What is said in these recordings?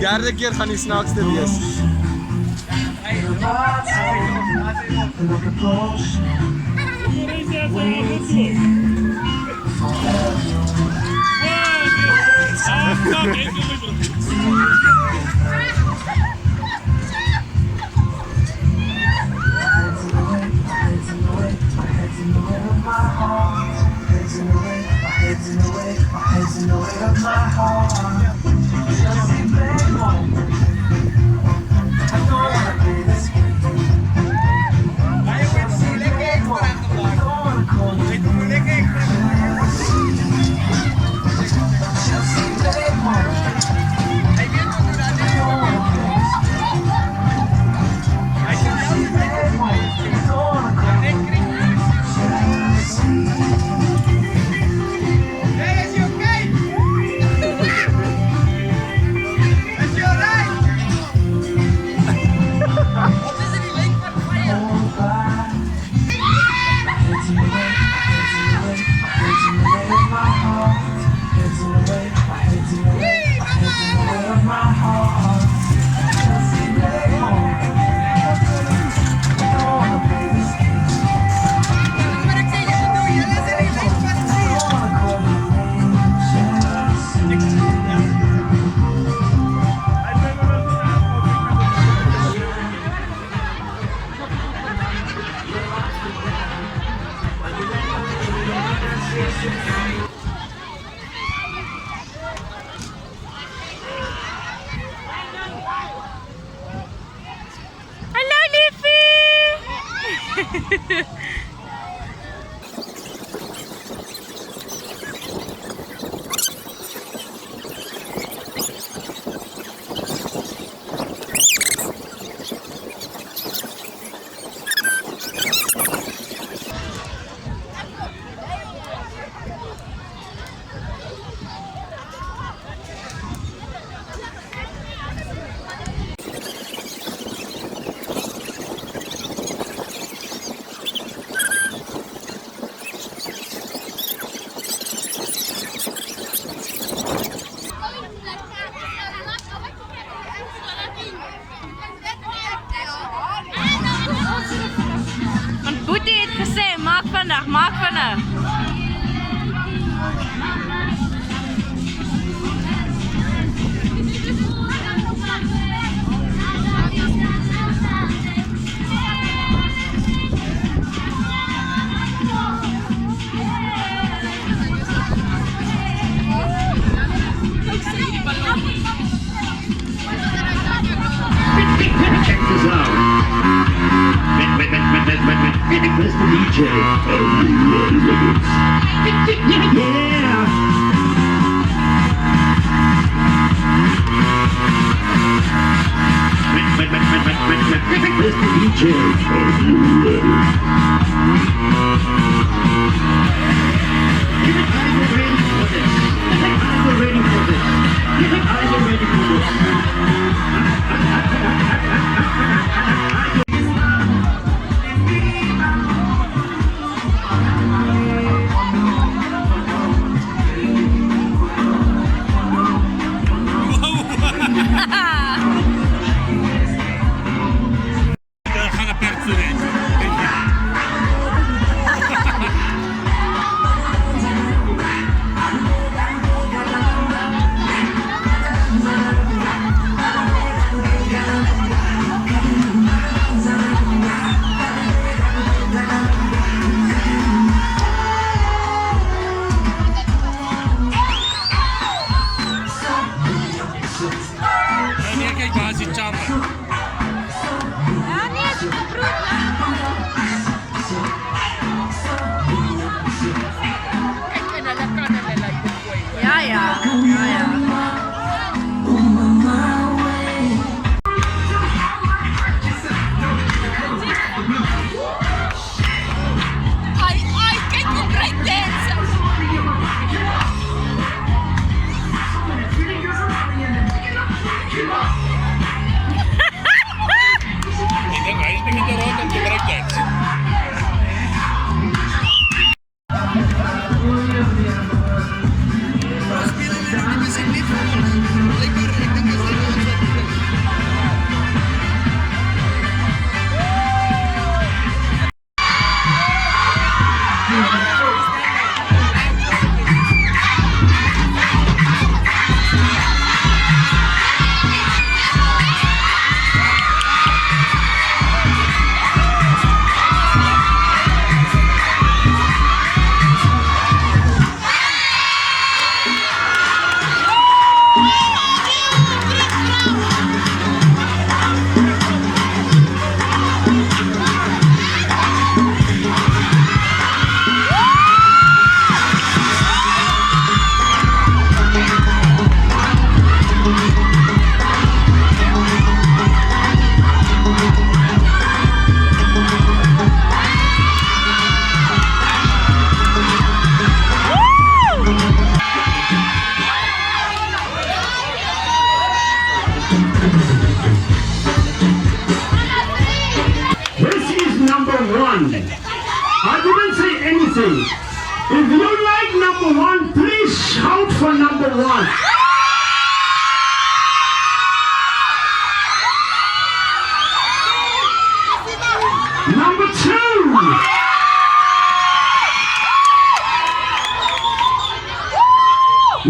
Derde keer gaan die snaakste wees. Hallo liefie! Want Boetie het gesê, maak vinnig, maak vinnig. Check this out. Where's the DJ? Are you ready, Lennox? Yeah! Where's the DJ? Are you ready? You think I'm ready for this? You think I'm ready for this? You think I'm ready for this? something. If you like number one, please shout for number one. Number two.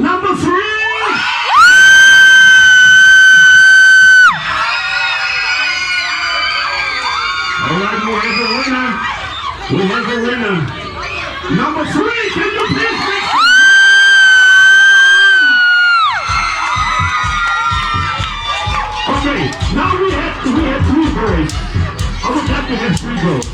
Number three. All right, we have a winner. We have a winner. Number three, can you please make some noise? Okay, now we have three boys. I would like to have three boys.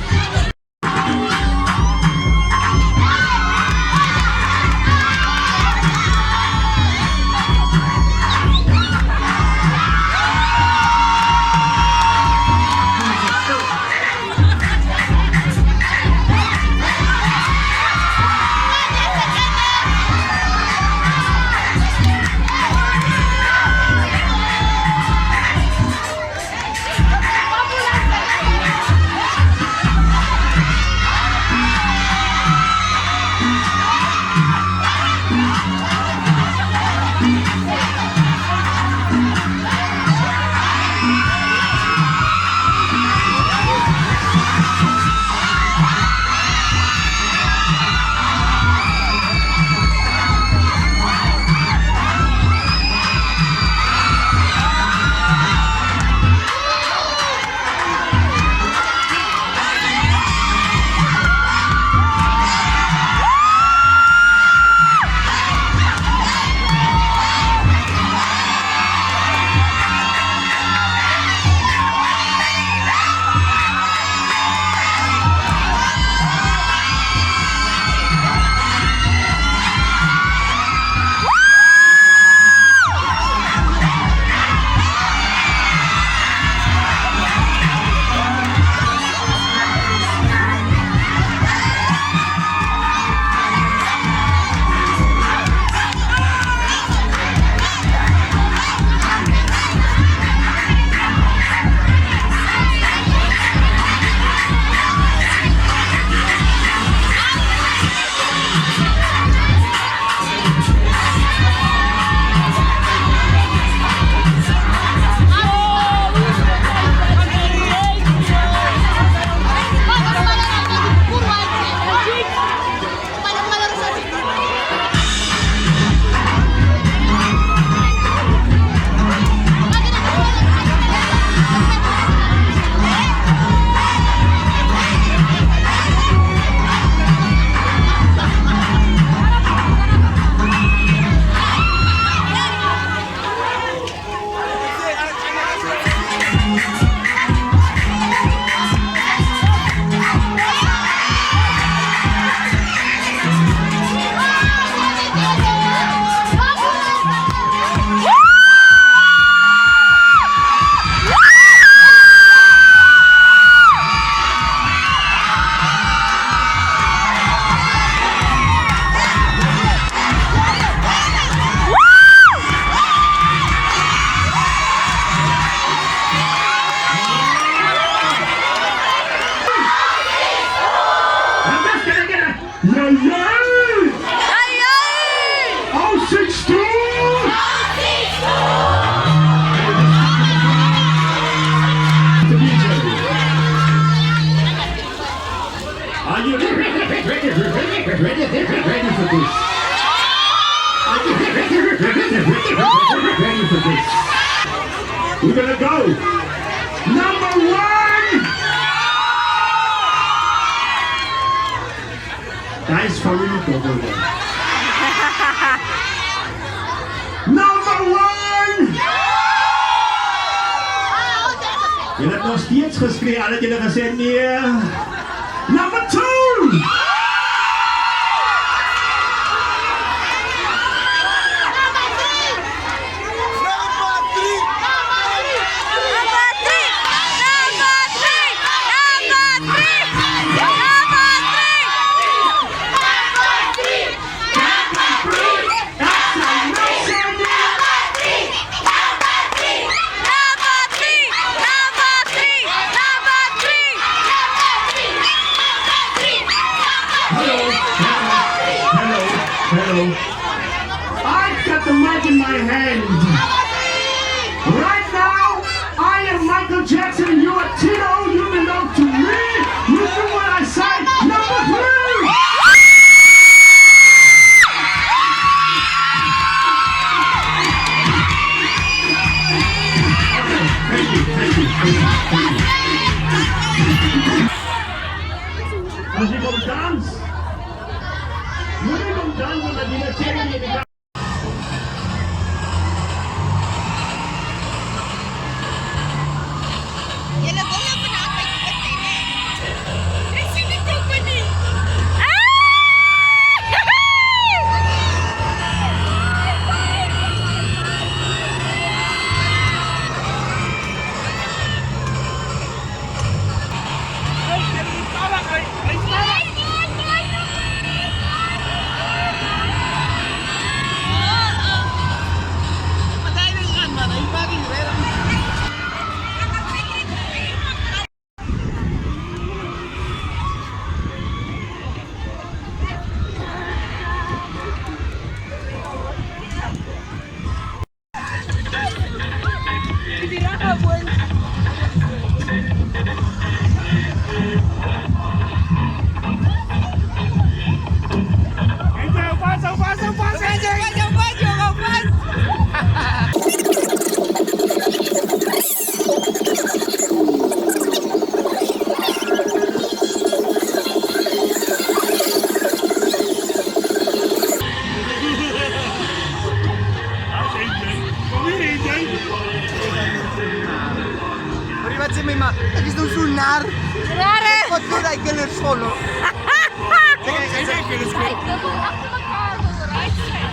We're gonna go. Number one. Nice favorito over there. Number one. Julle het nog steeds geskree, al het julle gesê nee. Number two. Hello. I've got the mic in my hand. Right now, I am Michael Jackson and you are Tito. You belong to me. You do what I say. Number 3. Als je komt dans, moet je komt dansen met die natuurlijk in de kamer. Wat zeg maar, het is nog zo naar. Rare! Wat doe ik in het school? Kijk, dat moet achter elkaar vooruit zijn.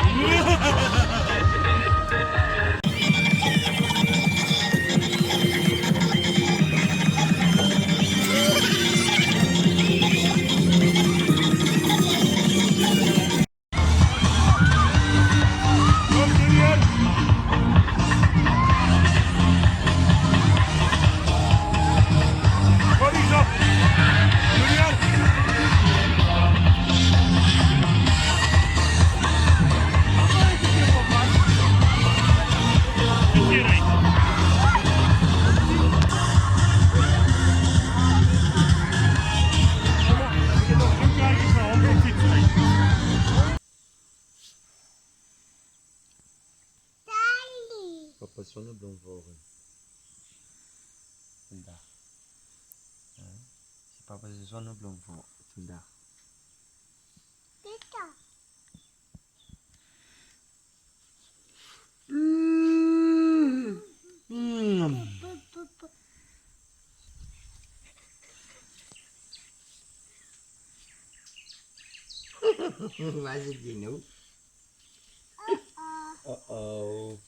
Papa zonnebloem volgen. Vandaag. Ja? Zie papa zijn zonnebloem volgen vandaag. Waar zit die nou? Uh-oh.